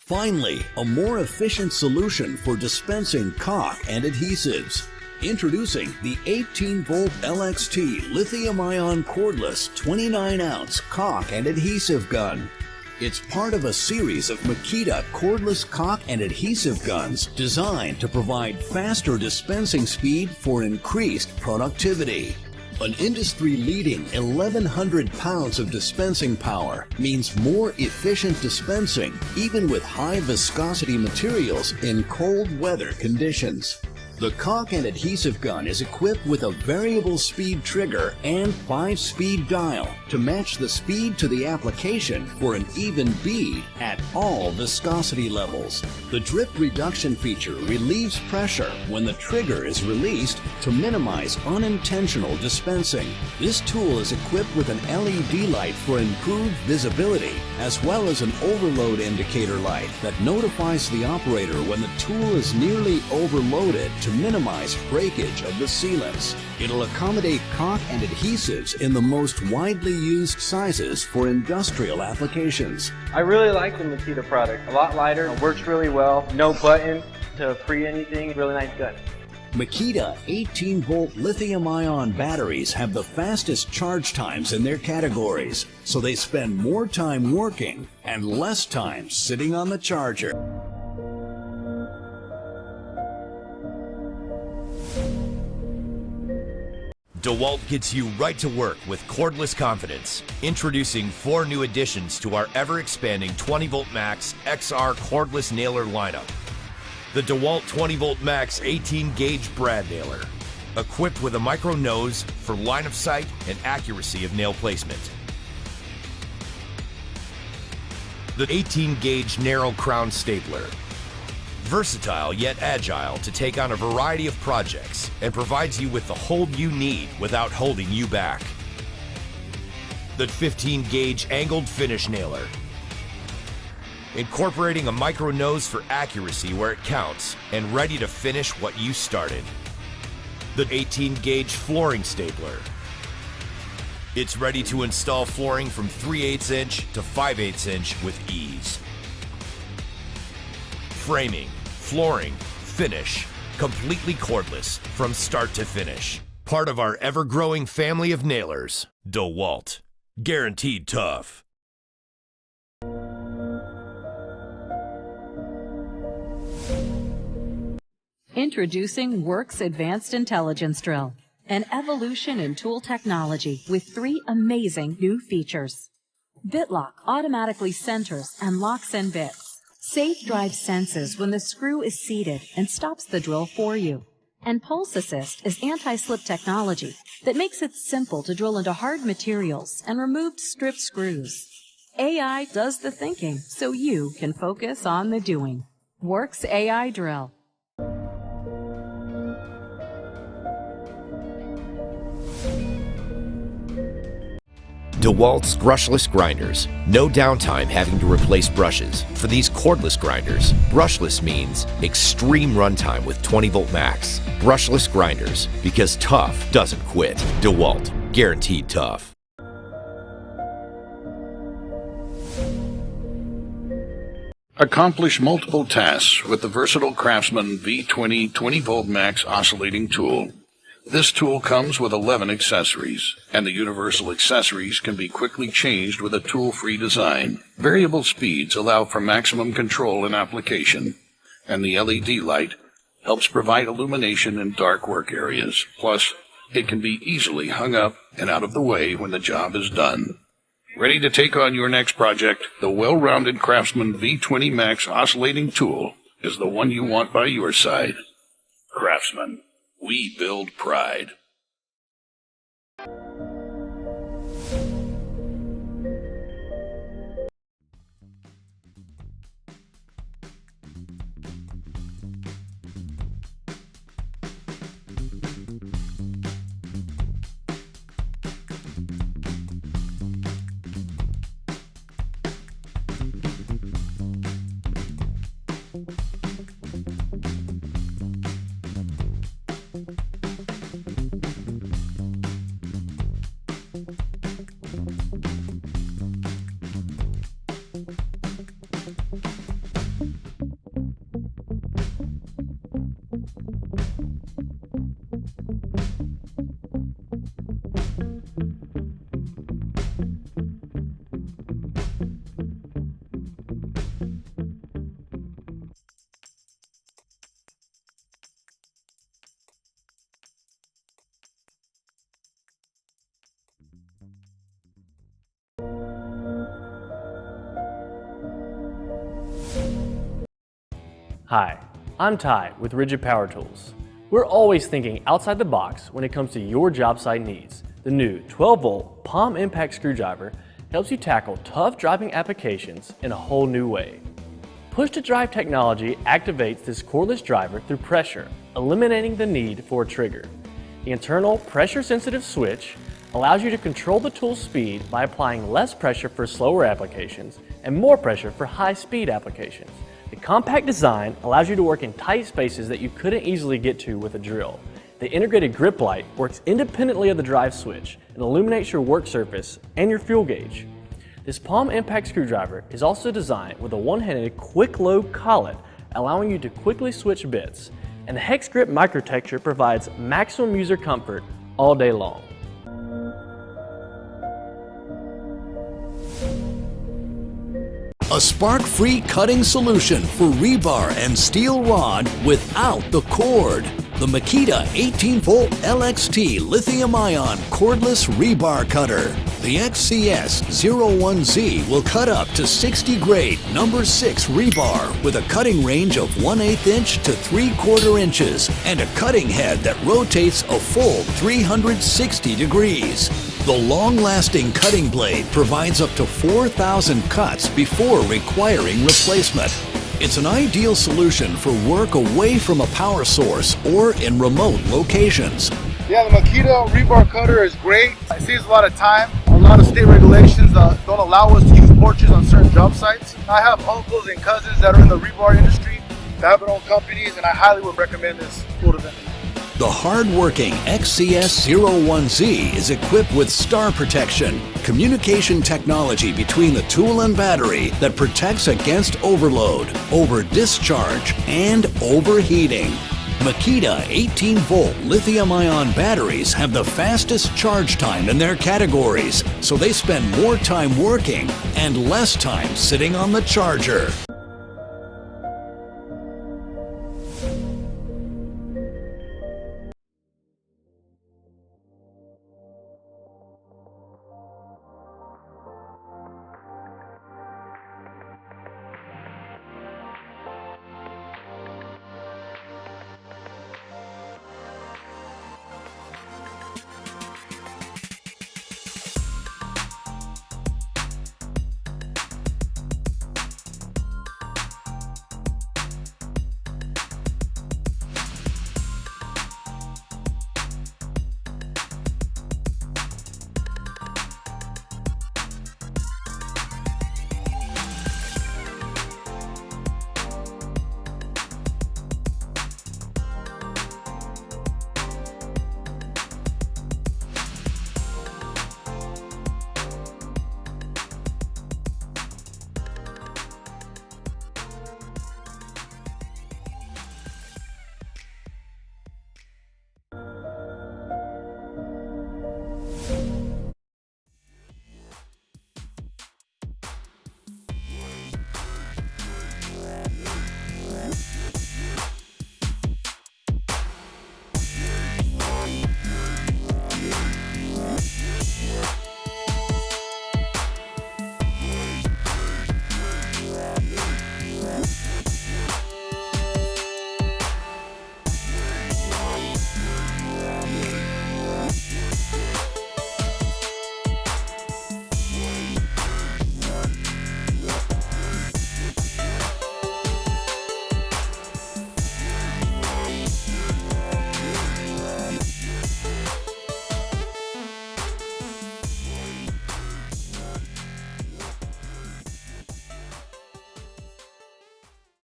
Finally, a more efficient solution for dispensing caulk and adhesives. Introducing the 18-volt LXT lithium-ion cordless 29-ounce caulk and adhesive gun. It's part of a series of Makita cordless caulk and adhesive guns designed to provide faster dispensing speed for increased productivity. An industry-leading 1,100 pounds of dispensing power means more efficient dispensing even with high viscosity materials in cold weather conditions. The caulk and adhesive gun is equipped with a variable speed trigger and 5-speed dial to match the speed to the application for an even bead at all viscosity levels. The drip reduction feature relieves pressure when the trigger is released to minimize unintentional dispensing. This tool is equipped with an LED light for improved visibility, as well as an overload indicator light that notifies the operator when the tool is nearly overloaded to minimize breakage of the sealants. It'll accommodate caulk and adhesives in the most widely used sizes for industrial applications. I really like the Makita product. A lot lighter, it works really well. No button to free anything. Really nice gun. Makita 18-volt lithium-ion batteries have the fastest charge times in their categories, so they spend more time working and less time sitting on the charger. DeWalt gets you right to work with cordless confidence. Introducing 4 new additions to our ever-expanding 20-volt Max XR cordless nailer lineup. The DeWalt 20-volt Max 18-gauge brad nailer, equipped with a micro nose for line of sight and accuracy of nail placement. The 18-gauge narrow crown stapler, versatile yet agile to take on a variety of projects and provides you with the hold you need without holding you back. The 15-gauge angled finish nailer, incorporating a micro nose for accuracy where it counts and ready to finish what you started. The 18-gauge flooring stapler. It's ready to install flooring from 3/8 inch to 5/8 inch with ease. Framing, flooring, finish, completely cordless from start to finish. Part of our ever-growing family of nailers, DeWalt. Guaranteed tough. Introducing Works Advanced Intelligence Drill, an evolution in tool technology with 3 amazing new features. BitLock automatically centers and locks in bits. Safe Drive senses when the screw is seated and stops the drill for you. And Pulse Assist is anti-slip technology that makes it simple to drill into hard materials and remove stripped screws. AI does the thinking so you can focus on the doing. Works AI Drill. DeWalt's brushless grinders. No downtime having to replace brushes. For these cordless grinders, brushless means extreme runtime with 20-volt Max. Brushless grinders, because tough doesn't quit. DeWalt, guaranteed tough. Accomplish multiple tasks with the versatile Craftsman V20 20-volt Max oscillating tool. This tool comes with 11 accessories, and the universal accessories can be quickly changed with a tool-free design. Variable speeds allow for maximum control in application, and the LED light helps provide illumination in dark work areas. Plus, it can be easily hung up and out of the way when the job is done. Ready to take on your next project? The well-rounded Craftsman V20 Max oscillating tool is the one you want by your side. Craftsman. We build pride. Hi, I'm Ty with Rigid Power Tools. We're always thinking outside the box when it comes to your job site needs. The new 12-volt palm impact screwdriver helps you tackle tough driving applications in a whole new way. Push-to-drive technology activates this cordless driver through pressure, eliminating the need for a trigger. The internal pressure-sensitive switch allows you to control the tool's speed by applying less pressure for slower applications and more pressure for high-speed applications. The compact design allows you to work in tight spaces that you couldn't easily get to with a drill. The integrated grip light works independently of the drive switch and illuminates your work surface and your fuel gauge. This palm impact screwdriver is also designed with a one-handed quick load collet, allowing you to quickly switch bits. And the hex grip microtexture provides maximum user comfort all day long. A spark-free cutting solution for rebar and steel rod without the cord. The Makita 18-volt LXT lithium-ion cordless rebar cutter. The XCS01Z will cut up to 60 grade number 6 rebar with a cutting range of 1/8 inch to 3/4 inches and a cutting head that rotates a full 360 degrees. The long-lasting cutting blade provides up to 4,000 cuts before requiring replacement. It's an ideal solution for work away from a power source or in remote locations. Yeah, the Makita rebar cutter is great. It saves a lot of time. A lot of state regulations don't allow us to use torches on certain job sites. I have uncles and cousins that are in the rebar industry that have their own companies, and I highly would recommend this tool to them. The hard-working XCS01Z is equipped with star protection, communication technology between the tool and battery that protects against overload, over-discharge, and overheating. Makita 18-volt lithium-ion batteries have the fastest charge time in their categories, so they spend more time working and less time sitting on the charger.